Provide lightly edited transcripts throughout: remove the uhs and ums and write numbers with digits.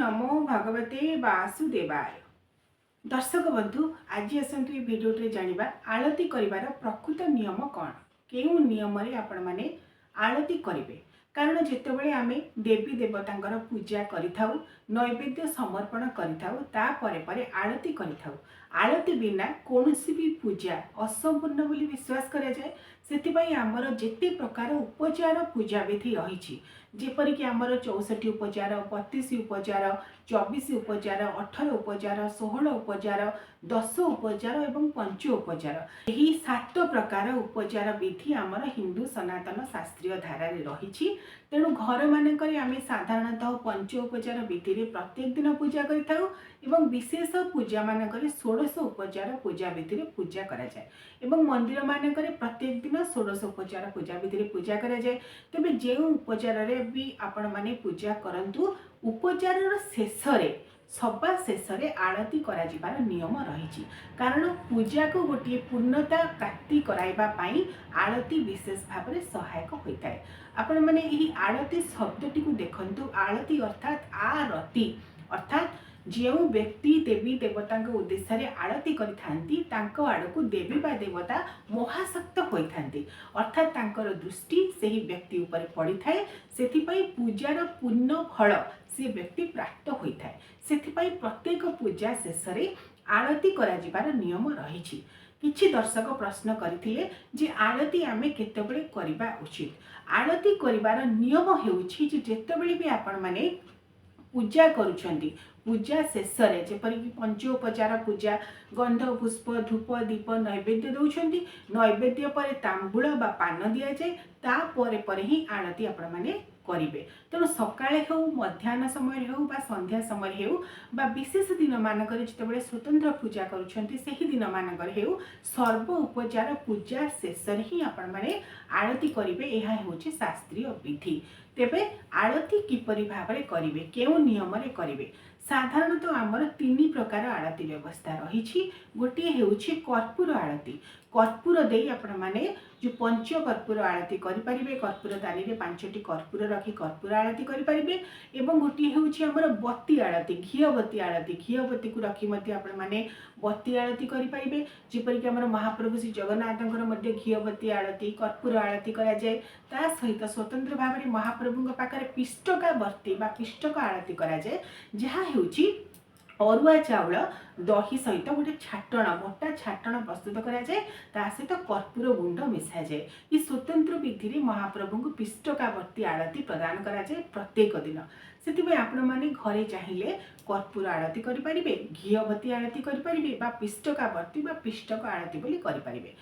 नमो भगवते वासुदेवाय। दर्शक बंधु आज आसतु भिडियो जानिबा आलती करिवार प्रकृत नियम कौन, केउ नियम रे आपण माने आलती करिवे। कारण जितेबाला आम देवी देवता पूजा करिथाउ, नैवेद्य समर्पण करिथाउ, ता परे परे आलती करिथाउ। आलती बिना कौनसी भी पूजा असंपूर्ण बोली विश्वास करा जाए। सेतिपई आमर जेते प्रकार उपचार पूजा विधि रही, जेपरिक आमर 64 उपचार, 32 उपचार, 24 उपचार, 18 उपचार, 16 उपचार, 10 उपचार एवं 5 उपचार, यही 7 प्रकार उपचार विधि आमर हिंदू सनातन शास्त्रीय धारा रही। तेणु घर मानक आम साधारणतः 5 उपचार विधि रे प्रत्येक दिन पूजा करिथाउ एवं विशेष पूजा मानक 16 उपचार पूजा विधि रे पूजा करा जाए एवं मंदिर मानक प्रत्येक दिन 16 उपचार पूजा विधि रे पूजा करा जाए। तेबे जे उपचार रे भी आपण माने पूजा करंतु, उपचार शेष सभा शेष आलती करा जिबार नियम रही। कारण पूजा को गोटे पूर्णता प्राप्ति कराइबा पाई आलती विशेष भाव में सहायक होता है। आपण माने यही आलती शब्दटी को देखंतु, आलती अर्थात आरती अर्थात जो व्यक्ति देवी देवता उद्देश्य आलती करता आड़क देवी बा देवता महाशक्त होती, अर्थात तांकर दृष्टि से ही व्यक्ति उपर पड़ी थाए। सेथिपई पूजार पूर्ण फल से व्यक्ति प्राप्त होता है। सेथिपई प्रत्येक पूजा शेष आलती करा जिबार नियम रही। किछि दर्शक प्रश्न करथिले जे आलती आमे केतेबेले करिबा उचित। आलती करिबार नियम हेउछि जे जेतेबेले भी आपण माने पूजा करुछंती, पूजा शेष जेपरिक पंचोपचार पूजा गंध पुष्प धूप दीप नैवेद्य दौरान, नैवेद्य पर तांबूल बा पान दि जाए, तापर पर ही आलती आपण माने करिवे। तेणु सकाळे हो, मध्याह्न समय हो बा संध्या समय हो बा विशेष दिन मानक जितेबाला स्वतंत्र पूजा करुछंती सेही दिन मानक हो, सर्व उपचार पूजा शेष ही आपण माने आलती करिवे। एहा होछि शास्त्रीय विधि। तेबे आलती किपरि भाबरे करिवे, केउ नियम रे करिवे? साधारणतः आमर 3 प्रकार आलती व्यवस्था रही। गोटे हेउछि कर्पूर आलती। कर्पूर दे आपण माने जो पंच कर्पूर आलती करिपारिबे। कर्पूर दानी रे 5टी कर्पूर रखी कर्पूर आलती करिपारिबे। एवं गोटे हेउछि हमर बत्ती आलती, घिओबत्ती आलती। घिओबत्ती को रखी मध्ये आपण माने बत्ती आलती करिपारिबे। जेपरिक हमर महाप्रभु श्री जगन्नाथंकर मध्ये घिओबत्ती आलती कर्पूर आलती करा जाए। ता सहित स्वतंत्र भाव में महाप्रभु पाखरे पिष्टका बत्ती बा पिष्टक आलती करा जाए, जहा हेउछि अरुआ चाउल दही सहित गोटे छाटण मोटा छाटण प्रस्तुत करा जाए, ता सहित कर्पूर गुंड मिसा जाए। ये स्वतंत्र विधि रे महाप्रभु को पिष्टकावर्ती आलती प्रदान करा जाए प्रत्येक दिन। से आपण माने घरे चाहिए कर्पूर आलती करिपारिबे, घिओबत्ती आलती करिपारिबे बा पिष्टकावर्ती बा पिष्टक आलती बोली करिपारिबे।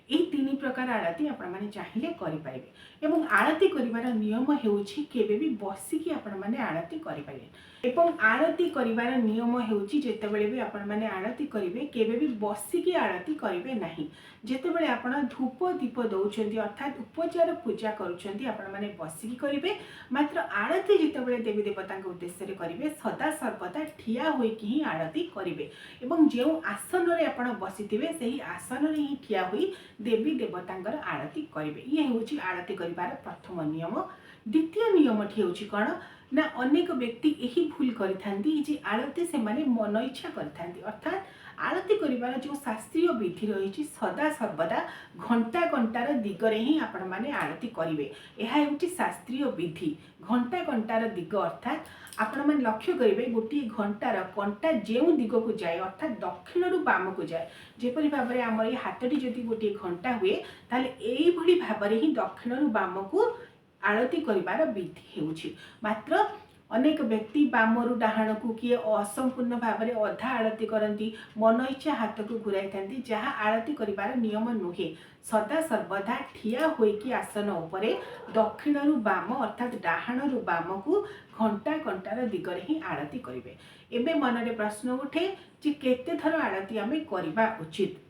यही 3 प्रकार आलती आपण माने चाहिए करिपारिबे। एवं आलती करिवार नियम हेउछि केबे भी बसिकी आपण माने आलती करिपारिबे। एवं आलती करिवार नियम हेउछि जेतेबेले भी आपण माने आलती करिवे केबे भी बसिकी आलती करिवे नाही। जेतेबेले आपण धूप दीप दउछंती अर्थात उपचार पूजा करूछंती आपण माने बसिकी करिवे। मात्र आलती जेतेबेले देवी देवता उद्देश्य रे करिवे सदा सर्वदा ठिया होई कि ही आलती करिवे। एवं जो आसन रे आपण बसिथिबे सेही आसन रे ही ठिया होई देवी देवतांकर आलती करिवे। ये होछि आलती करिवार प्रथम नियम। द्वितीय नियम हेउछि कोन ना, अनेक व्यक्ति यही भूल करिथांती जे आलती से माने मन इच्छा करिथांती। अर्थात आलती करिवार जो शास्त्रीय विधि रही सदा सर्वदा घंटा घंटार दिगरे ही आपण माने आलती करिवे। एहा हेउछि शास्त्रीय विधि। घंटा घंटार दिग अर्थात आपण माने लक्ष्य करिवे गोटी घंटार कंटा जेउ दिग को जाए अर्थात दक्षिण रु बाम को जाए। जेपरि भाव में आम हाथटी जदि गोटे घंटा हुए ताले एई भली भाव में ही दक्षिण रु बाम को आलती करिवार विधि हेउछि। मात्र अनेक व्यक्ति बामरु डाहाण को किए असंपूर्ण भाव में अधा आलती करती, मन इच्छा हाथ को घुराई था, जहाँ आलती करिवार नियम नुहे। सदा सर्वदा ठिया होइकी आसन उपरे दक्षिण रु बाम अर्थात डाहाण रु बाम को घंटा घंटार दिगरे ही आलती करिवे। एबे मनरे प्रश्न उठे जे केते थर आलती आमे करिबा उचित।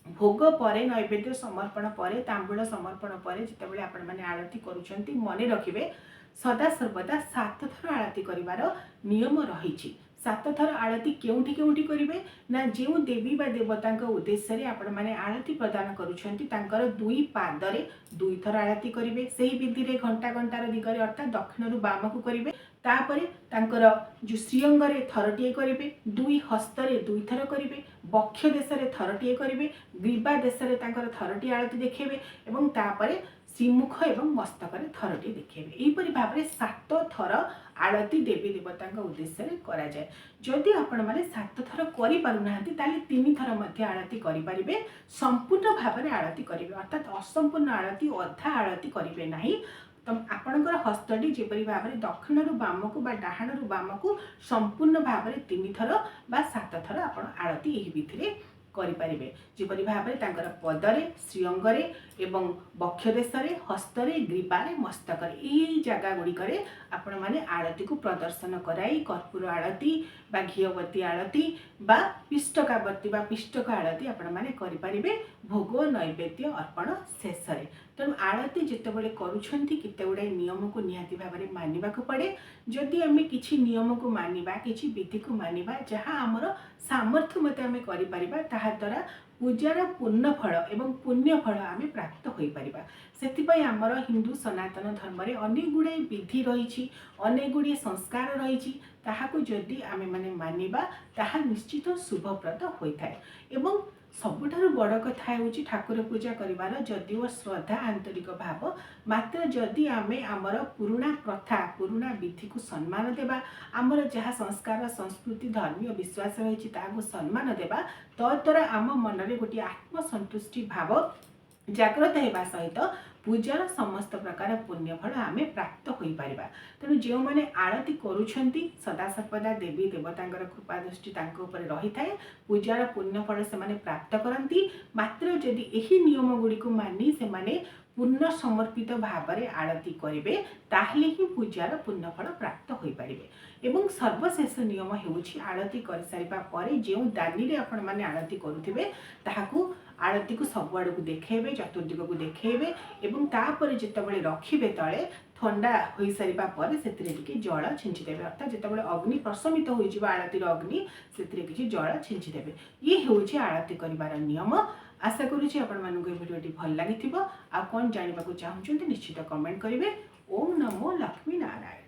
भोग परे नैवेद्य समर्पण परे तांबूल समर्पण परे जितेबाला आपण माने आलती करूछंती मने रखिबे सदा सर्वदा 7 थर आलती करिवार नियम रही। 7 थर आलती केउठी केउठी करिवे ना, जो देवी बा देवतांक उद्देश्य रे आपण माने आलती प्रदान करूछंती तांकर 2 पादरे 2 थर आलती करिवे। सेही विधि रे घंटा घंटार दिगरे अर्थात दक्षिण रु बाम को करिवे। तापरे तांकर जो श्रीअंगरे थरटीए करेंगे, दुई हस्तरे दुई थर करेंगे, बक्ष देश में थरटीए करेंगे, ग्रीवा देश में तांकर थरटी आळती देखेबे एवं तापरे श्रीमुख एवं मस्तक थरटी देखेबे। एहीपरि भाव में 7 थर आळती देवी देवता उद्देश्य करा जाए। जदि आपण माने 7 थर करि पारुनाहांती ताले 3 थर मध्ये आळती करि परिबे, संपूर्ण भाव में आळती करिवे, अर्थात असंपूर्ण आळती अधा आळती करिवे नाही। तो आपणकर हस्तटी जेपरि भाव में दक्षिण बाम को बा डाहाण बाम को संपूर्ण भाव में 3 थर बा 7 थर आपण आळती एही भितरे करिपारिबे। जेपरि भाव में तांकर पदरे श्रीअंगरे एवं बक्ष देशरे हस्तरे ग्रीबारे मस्तकरे एही जगह गुड़िकरे आपण माने आळती को प्रदर्शन कराई कर्पूर आळती बा घिओबत्ती आळती बा पिष्टकाबत्ती बा पिष्टक आळती आपण माने करिपारिबे भोग नैवेद्य अर्पण शेषरे। तेणु आळती जितेबाला करुछंती केते गुड़ाए नियम को निहाती भाव में मानिबा को पड़े। जदि आमे किछि नियम को मानिबा किछि विधि को मानिबा जहाँ आमर सामर्थ्य मते आमे करि परिबा ताहा द्वारा पूजार पूर्ण फल एवं पुण्य फल आमे प्राप्त होई परिबा। सेतिपई आमर हिंदू सनातन धर्म रे अनेक गुड़ाए विधि रही, अनेक गुड़िए संस्कार रही, ताहाको जदि आमे माने मानिबा ताहा निश्चित शुभप्रद होइथाय। एवं सबुठारु बड़ कथा होउची ठाकुर पूजा करिवार जदिओ श्रद्धा आंतरिक भाव, मात्र जदि आमे आमर पुरुणा प्रथा पुरुणा विधि को सम्मान देबा, आमर जहाँ संस्कार संस्कृति धर्मीय विश्वास रही ताको सम्मान देबा, तद्वारा आम मनरे गोटे आत्मसंतुष्टि भाव जागृत होगा सहित पूजार समस्त प्रकार पुण्यफल आम प्राप्त हो पार। तेणु जो मैंने आरती करुछंती सदा सर्वदा देवी देवता कृपा दृष्टि रही था, पूजार पुण्यफल से प्राप्त करती। मात्र जदि यही नियम गुड़ी को मानी से माने पूर्ण समर्पित भाव में आरती करेंगे ताहले ही पूजार पुण्यफल प्राप्त हो पारे। एवं सर्वशेष नियम होउछि आरती कर सारिबा परे जो दानी रे आपण माने आरती करुथिबे ताहाकू आरती को सब आड़ को देखेबे, चतुर्दिग को देखेबे एवं तापर जेतेबेले रखिबे तळे ठंडा हो सारिबा परे सेतिरे टिके जल छिंची देबे। अर्थात जेतेबेले अग्नि प्रशमित हो जिबा आरती रो अग्नि सेतिरे किछि जल छिंची देबे। ये होउछि आरती करिवार नियम। आशा करुछि आपण मानक भिडियोटी भल लागिथिबो। आ कोन जानिबा को चाहुचंती निश्चित कमेंट करिवे। ओम नमो लक्ष्मी नारायण।